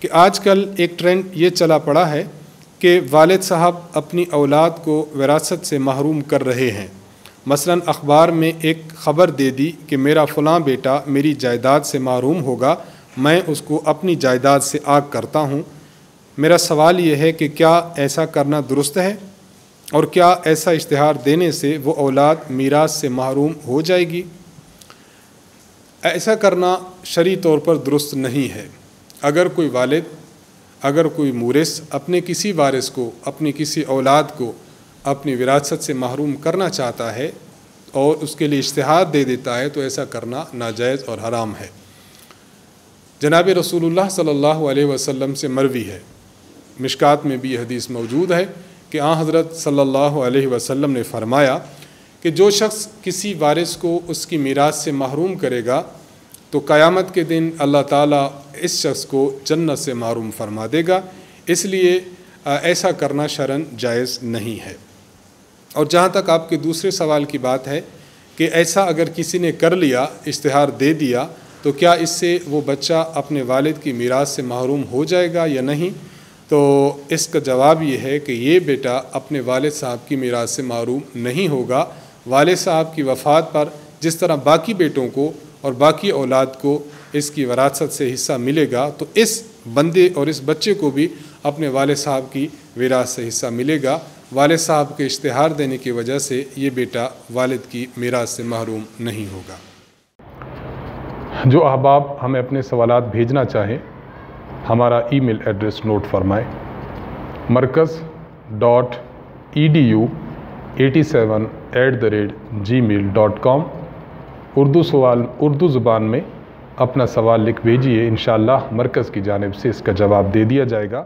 کہ آج کل ایک ٹرینڈ یہ چلا پڑا ہے کہ والد صاحب اپنی اولاد کو وراثت سے محروم کر رہے ہیں۔ مثلاً اخبار میں ایک خبر دے دی کہ میرا فلاں بیٹا میری جائیداد سے محروم ہوگا، میں اس کو اپنی جائیداد سے آگ کرتا ہوں۔ میرا سوال یہ ہے کہ کیا ایسا کرنا درست ہے، اور کیا ایسا اشتہار دینے سے وہ اولاد میراث سے محروم ہو جائے گی؟ ایسا کرنا شرعی طور پر درست نہیں ہے۔ اگر کوئی والد، اگر کوئی مورث اپنے کسی وارث کو، اپنی کسی اولاد کو اپنی وراثت سے محروم کرنا چاہتا ہے اور اس کے لیے اشتہار دے دیتا ہے تو ایسا کرنا ناجائز اور حرام ہے۔ جناب رسول اللہ صلی اللہ علیہ وسلم سے مروی ہے، مشکات میں بھی یہ حدیث موجود ہے کہ آن حضرت صلی اللہ علیہ وسلم نے فرمایا کہ جو شخص کسی وارث کو اس کی میراث سے محروم کرے گا تو قیامت کے دن اللہ تعالیٰ اس شخص کو جنت سے محروم فرما دے گا۔ اس لیے ایسا کرنا شرعاً جائز نہیں ہے۔ اور جہاں تک آپ کے دوسرے سوال کی بات ہے کہ ایسا اگر کسی نے کر لیا، اشتہار دے دیا، تو کیا اس سے وہ بچہ اپنے والد کی میراث سے محروم ہو جائے گا یا نہیں؟ تو اس کا جواب یہ ہے کہ یہ بیٹا اپنے والد صاحب کی میراث سے محروم نہیں ہوگا۔ والد صاحب کی وفات پر جس طرح باقی بیٹوں کو اور باقی اولاد کو اس کی وراثت سے حصہ ملے گا، تو اس بندے اور اس بچے کو بھی اپنے والد صاحب کی وراثت سے حصہ ملے گا۔ والد صاحب کے اشتہار دینے کی وجہ سے یہ بیٹا والد کی میراث سے محروم نہیں ہوگا۔ جو احباب ہمیں اپنے سوالات بھیجنا چاہیں، ہمارا ای میل ایڈریس نوٹ فرمائیں: markaz.edu87@gmail.com۔ اردو زبان میں اپنا سوال لکھ بھیجیے، انشاءاللہ مرکز کی جانب سے اس کا جواب دے دیا جائے گا۔